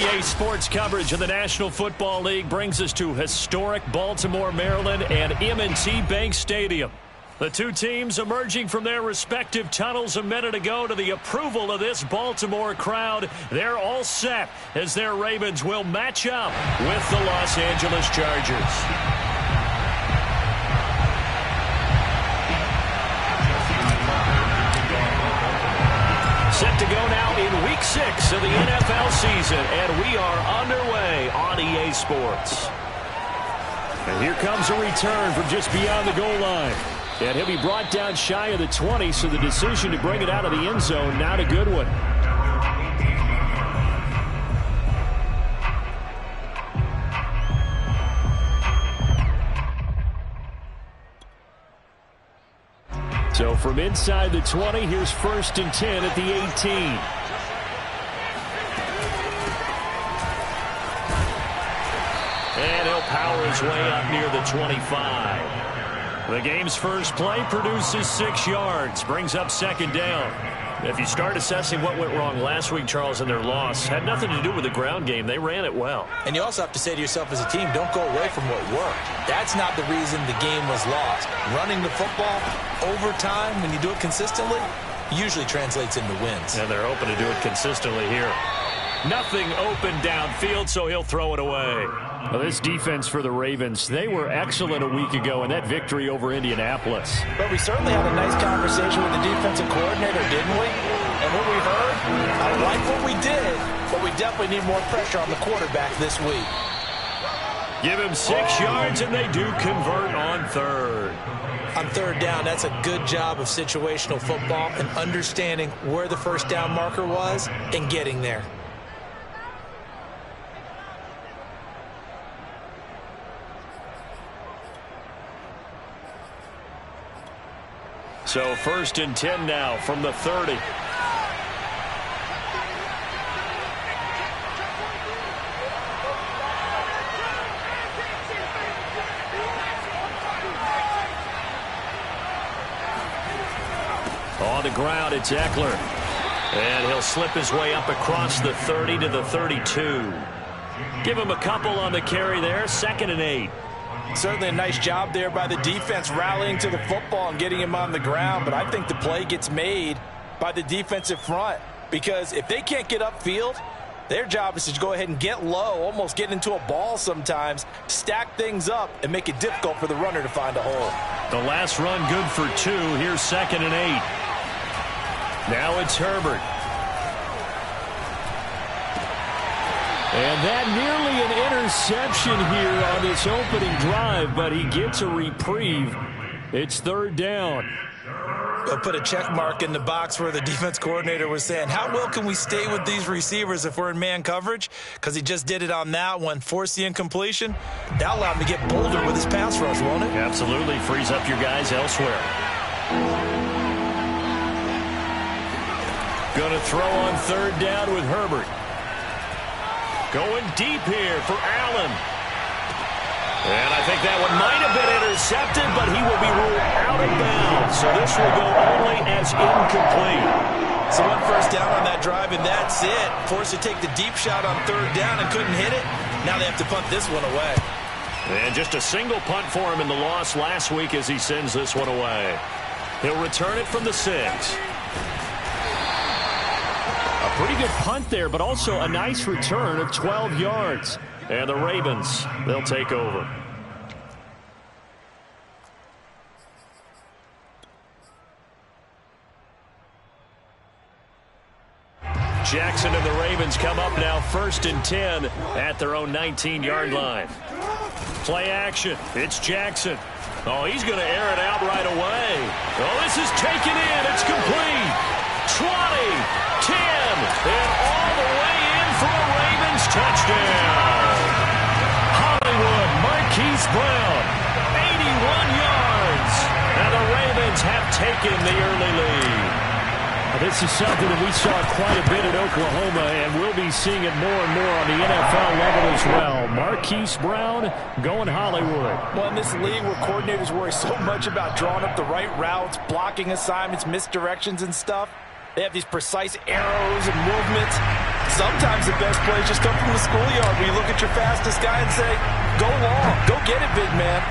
EA Sports coverage of the National Football League brings us to historic Baltimore, Maryland, and M&T Bank Stadium. The two teams emerging from their respective tunnels a minute ago to the approval of this Baltimore crowd. They're all set as their Ravens will match up with the Los Angeles Chargers. Set to go now in Week 6 of the NFL season, and we are underway on EA Sports. And here comes a return from just beyond the goal line. And he'll be brought down shy of the 20, so the decision to bring it out of the end zone, not a good one. So from inside the 20, here's 1st and 10 at the 18. And he'll power his way up near the 25. The game's first play produces 6 yards, brings up 2nd down. If you start assessing what went wrong last week, Charles, in their loss, had nothing to do with the ground game. They ran it well. And you also have to say to yourself as a team, don't go away from what worked. That's not the reason the game was lost. Running the football over time, when you do it consistently, usually translates into wins. And they're hoping to do it consistently here. Nothing open downfield, so he'll throw it away. Well, this defense for the Ravens, they were excellent a week ago in that victory over Indianapolis. But we certainly had a nice conversation with the defensive coordinator, didn't we? And what we heard, I like what we did, but we definitely need more pressure on the quarterback this week. Give him 6 yards, and they do convert on 3rd. On 3rd down, that's a good job of situational football and understanding where the first down marker was and getting there. So 1st and 10 now from the 30. On the ground, it's Eckler. And he'll slip his way up across the 30 to the 32. Give him a couple on the carry there, 2nd and 8. Certainly a nice job there by the defense rallying to the football and getting him on the ground, but I think the play gets made by the defensive front because if they can't get upfield, their job is to go ahead and get low, almost get into a ball sometimes, stack things up, and make it difficult for the runner to find a hole. The last run good for 2. Here's 2nd and 8. Now it's Herbert. And that nearly an interception here on this opening drive, but he gets a reprieve. It's 3rd down. They'll put a check mark in the box where the defense coordinator was saying, how well can we stay with these receivers if we're in man coverage? Because he just did it on that one, forced the incompletion. That'll allow him to get bolder with his pass rush, won't it? Absolutely, frees up your guys elsewhere. Going to throw on 3rd down with Herbert. Going deep here for Allen. And I think that one might have been intercepted, but he will be ruled out of bounds. So this will go only as incomplete. So 1 first down on that drive, and that's it. Forced to take the deep shot on 3rd down and couldn't hit it. Now they have to punt this one away. And just a single punt for him in the loss last week as he sends this one away. He'll return it from the 6. A pretty good punt there, but also a nice return of 12 yards. And the Ravens, they'll take over. Jackson and the Ravens come up now 1st and 10 at their own 19-yard line. Play action. It's Jackson. Oh, he's going to air it out right away. Oh, this is taken in. It's complete. 20. 10, and all the way in for a Ravens touchdown. Hollywood, Marquise Brown, 81 yards, and the Ravens have taken the early lead. This is something that we saw quite a bit at Oklahoma, and we'll be seeing it more and more on the NFL level as well. Marquise Brown going Hollywood. Well, in this league where coordinators worry so much about drawing up the right routes, blocking assignments, misdirections and stuff, they have these precise arrows and movements. sometimes the best plays just come from the schoolyard where you look at your fastest guy and say, go long, go get it, big man.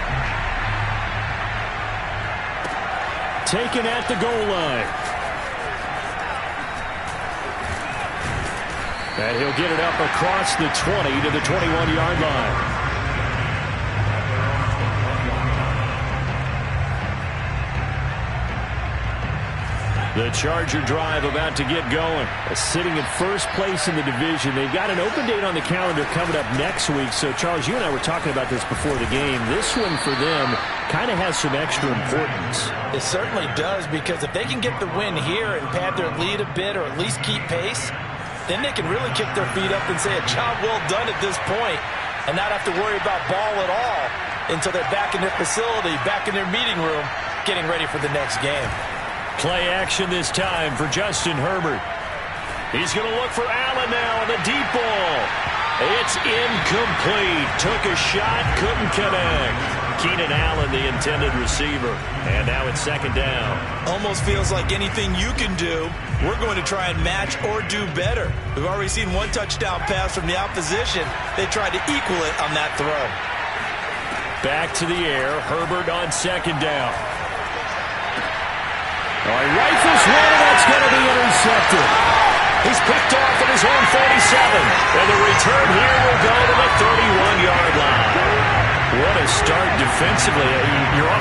Taken at the goal line. And he'll get it up across the 20 to the 21-yard line. The Charger drive about to get going. Sitting in first place in the division. They've got an open date on the calendar coming up next week. So, Charles, you and I were talking about this before the game. This one for them kind of has some extra importance. It certainly does, because if they can get the win here and pad their lead a bit or at least keep pace, then they can really kick their feet up and say a job well done at this point and not have to worry about ball at all until they're back in their facility, back in their meeting room, getting ready for the next game. Play action this time for Justin Herbert. He's going to look for Allen now on the deep ball. It's incomplete. Took a shot, couldn't connect. Keenan Allen, the intended receiver. And now it's second down. Almost feels like anything you can do, we're going to try and match or do better. We've already seen one touchdown pass from the opposition. They tried to equal it on that throw. Back to the air. Herbert on second down. Oh, he rifles one, and that's going to be intercepted. He's picked off at his own 47. And the return here will go to the 31-yard line. What a start defensively. You're